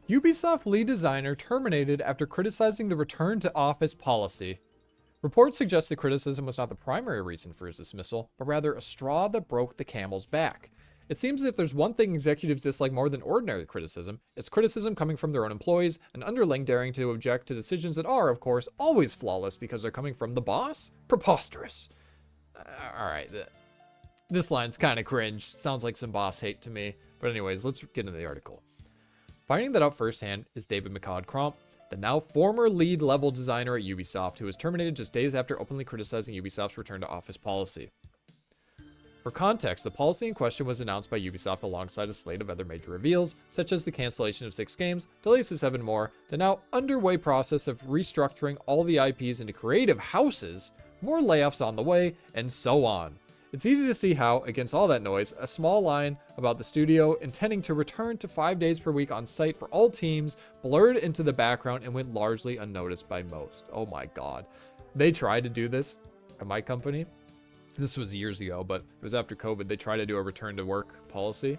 Ubisoft Lead Designer terminated after criticizing the return to office policy. Reports suggest the criticism was not the primary reason for his dismissal, but rather a straw that broke the camel's back. It seems as if there's one thing executives dislike more than ordinary criticism, it's criticism coming from their own employees, an underling daring to object to decisions that are, of course, always flawless because they're coming from the boss? Preposterous. Alright, this line's kind of cringe. Sounds like some boss hate to me. But anyways, let's get into the article. Finding that out firsthand is David McCod-Cromp, the now former lead level designer at Ubisoft, who was terminated just days after openly criticizing Ubisoft's return to office policy. For context, the policy in question was announced by Ubisoft alongside a slate of other major reveals, such as the cancellation of 6 games, delays to 7 more, the now underway process of restructuring all the IPs into creative houses, more layoffs on the way, and so on. It's easy to see how, against all that noise, a small line about the studio intending to return to 5 days per week on site for all teams blurred into the background and went largely unnoticed by most. Oh my god. They tried to do this at my company. This was years ago, but it was after COVID. They tried to do a return to work policy,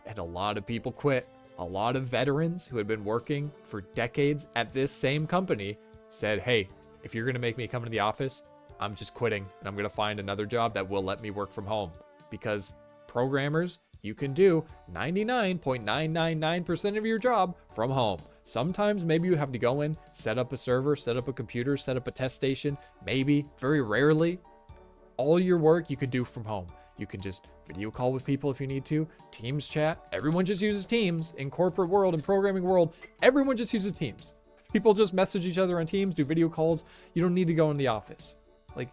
and a lot of people quit. A lot of veterans who had been working for decades at this same company said, hey, if you're going to make me come into the office, I'm just quitting, and I'm going to find another job that will let me work from home. Because programmers, you can do 99.999% of your job from home. Sometimes maybe you have to go in, set up a server, set up a computer, set up a test station. Maybe, very rarely, all your work you could do from home. You can just video call with people if you need to, Teams chat. Everyone just uses Teams in corporate world and programming world. Everyone just uses Teams. People just message each other on Teams, do video calls. You don't need to go in the office. Like,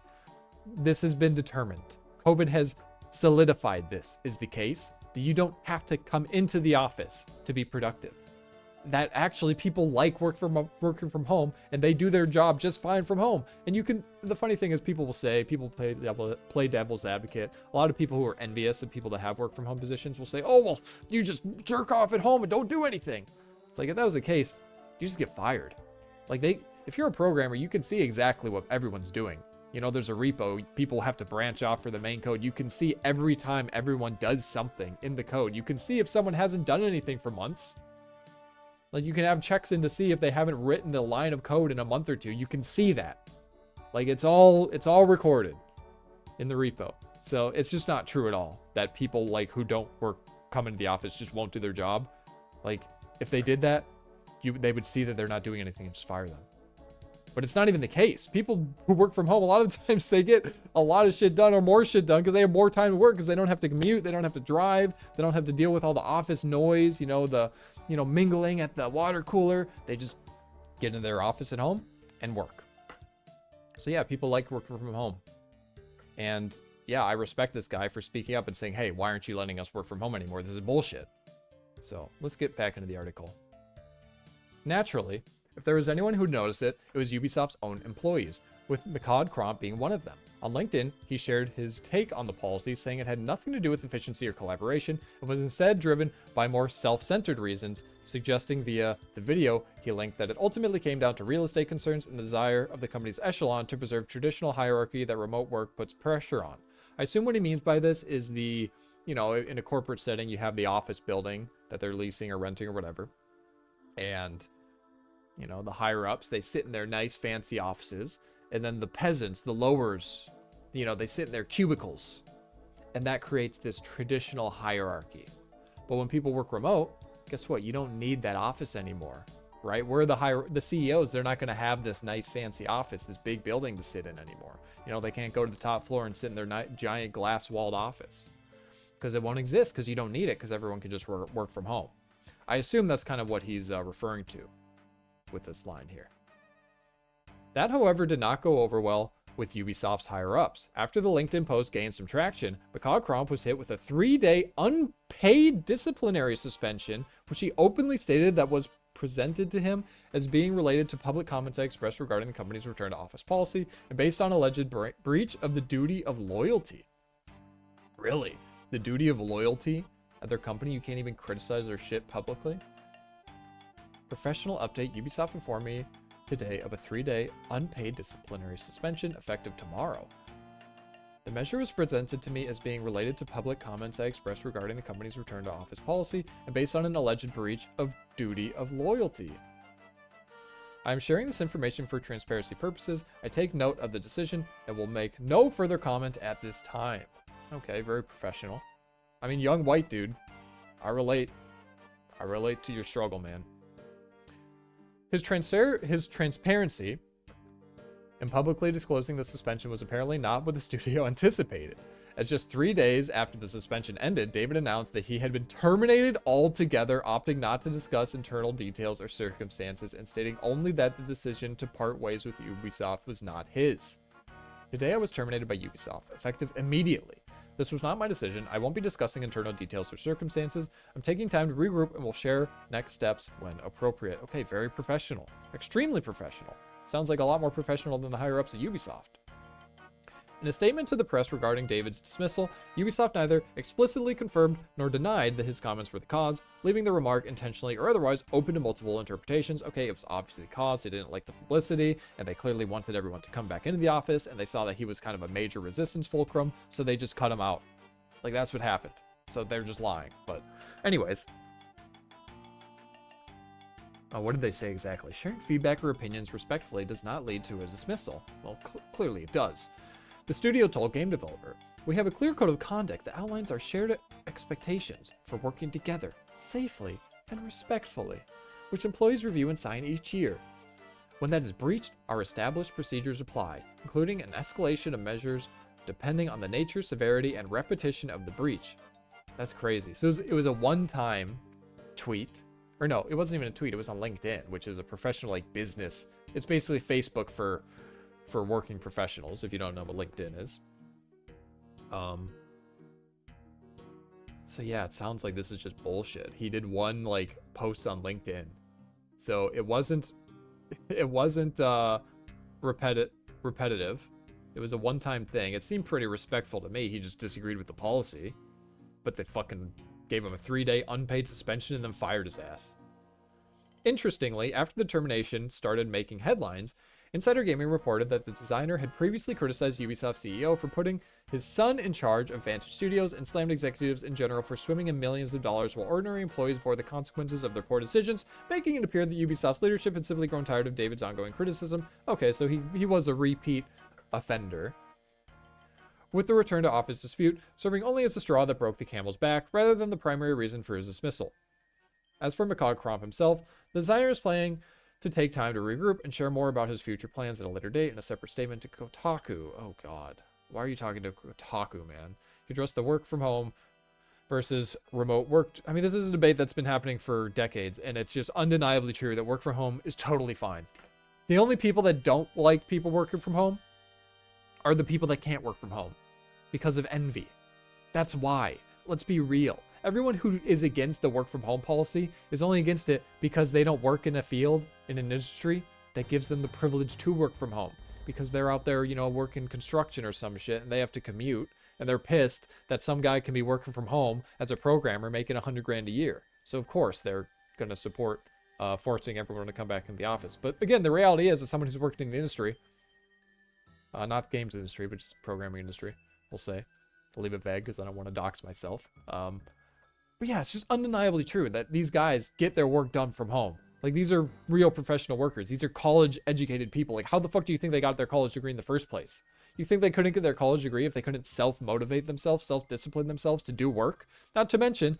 this has been determined. COVID has solidified this is the case, that you don't have to come into the office to be productive. That actually people like working from home, and they do their job just fine from home. And you can, the funny thing is people will say, people play devil's advocate. A lot of people who are envious of people that have work from home positions will say, oh, well, you just jerk off at home and don't do anything. It's like, if that was the case, you just get fired. Like if you're a programmer, you can see exactly what everyone's doing. You know, there's a repo, people have to branch off for the main code. You can see every time everyone does something in the code. You can see if someone hasn't done anything for months. Like, you can have checks in to see if they haven't written a line of code in a month or two. You can see that. Like, it's all recorded in the repo. So it's just not true at all that people like who don't come into the office just won't do their job. Like, if they did that, they would see that they're not doing anything and just fire them. But it's not even the case. People who work from home, a lot of times they get a lot of shit done or more shit done because they have more time to work, because they don't have to commute, they don't have to drive, they don't have to deal with all the office noise, mingling at the water cooler. They just get into their office at home and work. So yeah, people like working from home. And yeah, I respect this guy for speaking up and saying, hey, why aren't you letting us work from home anymore? This is bullshit. So let's get back into the article. Naturally, if there was anyone who'd notice it, it was Ubisoft's own employees, with McCod-Cromp being one of them. On LinkedIn, he shared his take on the policy, saying it had nothing to do with efficiency or collaboration, and was instead driven by more self-centered reasons, suggesting via the video he linked that it ultimately came down to real estate concerns and the desire of the company's echelon to preserve traditional hierarchy that remote work puts pressure on. I assume what he means by this is in a corporate setting, you have the office building that they're leasing or renting or whatever, and the higher ups, they sit in their nice fancy offices, and then the peasants, the lowers, they sit in their cubicles, and that creates this traditional hierarchy. But when people work remote, guess what? You don't need that office anymore, right? We're the CEOs, they're not going to have this nice fancy office, this big building to sit in anymore. They can't go to the top floor and sit in their giant glass walled office because it won't exist, because you don't need it, because everyone can just work from home. I assume that's kind of what he's referring to with this line here. That, however, did not go over well with Ubisoft's higher-ups. After the LinkedIn post gained some traction, McCod-Cromp was hit with a 3-day unpaid disciplinary suspension, which he openly stated that was presented to him as being related to public comments I expressed regarding the company's return to office policy and based on alleged breach of the duty of loyalty. Really? The duty of loyalty at their company? You can't even criticize their shit publicly? Professional update, Ubisoft informed me today of a 3-day unpaid disciplinary suspension effective tomorrow. The measure was presented to me as being related to public comments I expressed regarding the company's return to office policy and based on an alleged breach of duty of loyalty. I am sharing this information for transparency purposes. I take note of the decision and will make no further comment at this time. Okay, very professional. I mean, young white dude. I relate to your struggle, man. His transparency in publicly disclosing the suspension was apparently not what the studio anticipated. As just 3 days after the suspension ended, David announced that he had been terminated altogether, opting not to discuss internal details or circumstances and stating only that the decision to part ways with Ubisoft was not his. Today I was terminated by Ubisoft, effective immediately. This was not my decision. I won't be discussing internal details or circumstances. I'm taking time to regroup and will share next steps when appropriate. Okay, very professional. Extremely professional. Sounds like a lot more professional than the higher-ups at Ubisoft. In a statement to the press regarding David's dismissal, Ubisoft neither explicitly confirmed nor denied that his comments were the cause, leaving the remark intentionally or otherwise open to multiple interpretations. Okay, it was obviously the cause. They didn't like the publicity, and they clearly wanted everyone to come back into the office, and they saw that he was kind of a major resistance fulcrum, so they just cut him out. Like, that's what happened. So they're just lying. But anyways. What did they say exactly? Sharing feedback or opinions respectfully does not lead to a dismissal. Well, clearly it does. The studio told game developer, "We have a clear code of conduct that outlines our shared expectations for working together, safely and respectfully, which employees review and sign each year. When that is breached, our established procedures apply, including an escalation of measures depending on the nature, severity, and repetition of the breach." That's crazy. So it was a one-time tweet. Or no, it wasn't even a tweet. It was on LinkedIn, which is a professional, like, business. It's basically Facebook for working professionals, if you don't know what LinkedIn is. So yeah, it sounds like this is just bullshit. He did one, like, post on LinkedIn. So it wasn't repetitive. It was a one-time thing. It seemed pretty respectful to me. He just disagreed with the policy. But they fucking gave him a 3-day unpaid suspension and then fired his ass. Interestingly, after the termination started making headlines, Insider Gaming reported that the designer had previously criticized Ubisoft CEO for putting his son in charge of Vantage Studios and slammed executives in general for swimming in millions of dollars while ordinary employees bore the consequences of their poor decisions, making it appear that Ubisoft's leadership had simply grown tired of David's ongoing criticism. Okay, so he was a repeat offender. With the return to office dispute serving only as a straw that broke the camel's back rather than the primary reason for his dismissal. As for McCog Cromp himself, the designer is planning to take time to regroup and share more about his future plans at a later date in a separate statement to Kotaku. Oh god, why are you talking to Kotaku, man? He addressed the work from home versus remote work. I mean, this is a debate that's been happening for decades, and it's just undeniably true that work from home is totally fine. The only people that don't like people working from home are the people that can't work from home because of envy. That's why. Let's be real. Everyone who is against the work from home policy is only against it because they don't work in a field, in an industry that gives them the privilege to work from home. Because they're out there, you know, working construction or some shit and they have to commute and they're pissed that some guy can be working from home as a programmer making $100,000 a year. So of course they're going to support forcing everyone to come back in the office. But again, the reality is, as someone who's worked in the industry, not the games industry, but just programming industry, we'll say. I'll leave it vague because I don't want to dox myself. But yeah, it's just undeniably true that these guys get their work done from home. Like, these are real professional workers. These are college-educated people. Like, how the fuck do you think they got their college degree in the first place? You think they couldn't get their college degree if they couldn't self-motivate themselves, self-discipline themselves to do work? Not to mention,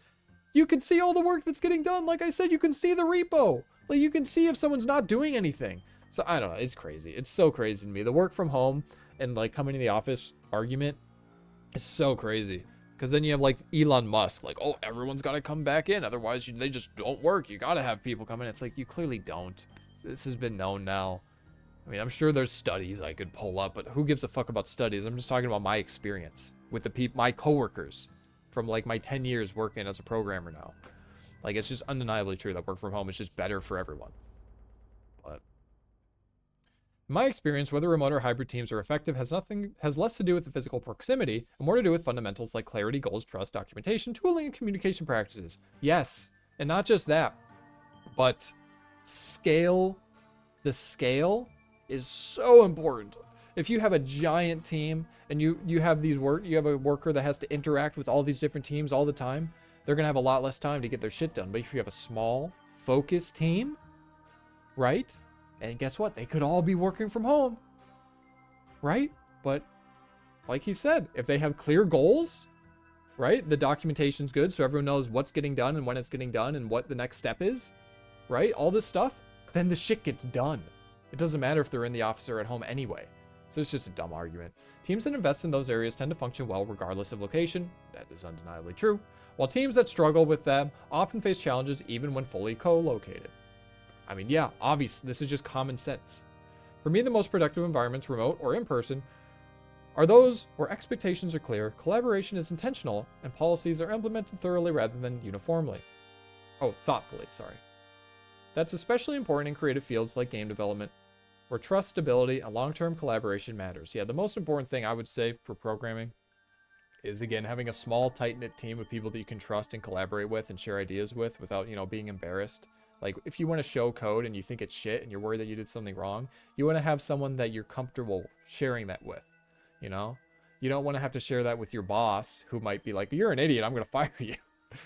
you can see all the work that's getting done. Like I said, you can see the repo. Like, you can see if someone's not doing anything. So, I don't know. It's crazy. It's so crazy to me. The work from home and, like, coming to the office argument is so crazy. Because then you have, like, Elon Musk, like, oh, everyone's got to come back in. Otherwise, they just don't work. You got to have people come in. It's like, you clearly don't. This has been known now. I mean, I'm sure there's studies I could pull up, but who gives a fuck about studies? I'm just talking about my experience with the my coworkers from, like, my 10 years working as a programmer now. Like, it's just undeniably true that work from home is just better for everyone. But in my experience, whether remote or hybrid teams are effective has less to do with the physical proximity and more to do with fundamentals like clarity, goals, trust, documentation, tooling, and communication practices. Yes, and not just that, but scale. The scale is so important. If you have a giant team and you have a worker that has to interact with all these different teams all the time, they're gonna have a lot less time to get their shit done. But if you have a small, focused team, right? And guess what? They could all be working from home, right? But like he said, if they have clear goals, right? The documentation's good, so everyone knows what's getting done and when it's getting done and what the next step is, right? All this stuff, then the shit gets done. It doesn't matter if they're in the office or at home anyway. So it's just a dumb argument. Teams that invest in those areas tend to function well regardless of location. That is undeniably true. While teams that struggle with them often face challenges even when fully co-located. I mean, yeah, obviously, this is just common sense. For me, the most productive environments, remote or in person, are those where expectations are clear, collaboration is intentional, and policies are implemented thoroughly rather than uniformly. Oh, thoughtfully, sorry. That's especially important in creative fields like game development, where trust, stability, and long-term collaboration matters. Yeah, the most important thing I would say for programming is, again, having a small, tight-knit team of people that you can trust and collaborate with and share ideas with without, being embarrassed. Like, if you want to show code and you think it's shit and you're worried that you did something wrong, you want to have someone that you're comfortable sharing that with, You don't want to have to share that with your boss who might be like, you're an idiot, I'm going to fire you,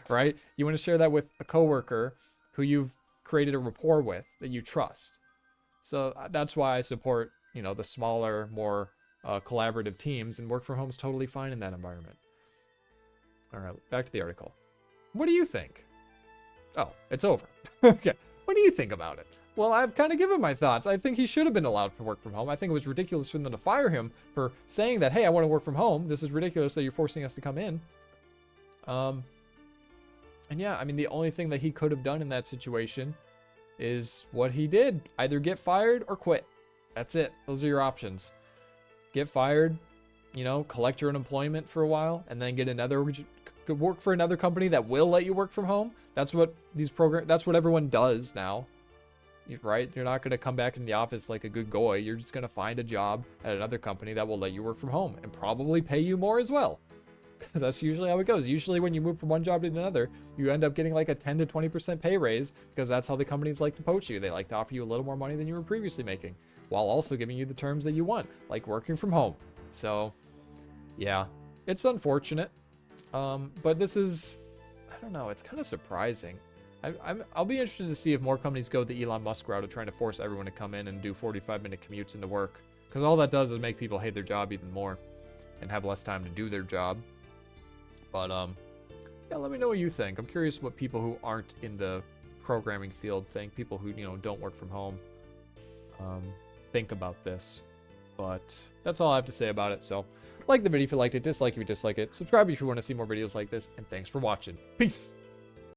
right? You want to share that with a coworker who you've created a rapport with that you trust. So that's why I support, the smaller, more collaborative teams, and work from home is totally fine in that environment. All right, back to the article. What do you think? Oh, it's over. Okay. What do you think about it? Well, I've kind of given my thoughts. I think he should have been allowed to work from home. I think it was ridiculous for them to fire him for saying that, hey, I want to work from home. This is ridiculous that you're forcing us to come in. And yeah, I mean, the only thing that he could have done in that situation is what he did. Either get fired or quit. That's it. Those are your options. Get fired, collect your unemployment for a while, and then work for another company that will let you work from home. That's what that's what everyone does now. Right? You're not going to come back in the office like a good goy. You're just going to find a job at another company that will let you work from home and probably pay you more as well. Because that's usually how it goes. Usually when you move from one job to another, you end up getting like a 10 to 20% pay raise, because that's how the companies like to poach you. They like to offer you a little more money than you were previously making, while also giving you the terms that you want, like working from home. So yeah, it's unfortunate. But this is, I don't know, it's kind of surprising. I'll be interested to see if more companies go the Elon Musk route of trying to force everyone to come in and do 45-minute commutes into work. Because all that does is make people hate their job even more and have less time to do their job. But, yeah, let me know what you think. I'm curious what people who aren't in the programming field think. People who, don't work from home think about this. But that's all I have to say about it. So, like the video if you liked it, dislike if you dislike it, subscribe if you want to see more videos like this, and thanks for watching. Peace!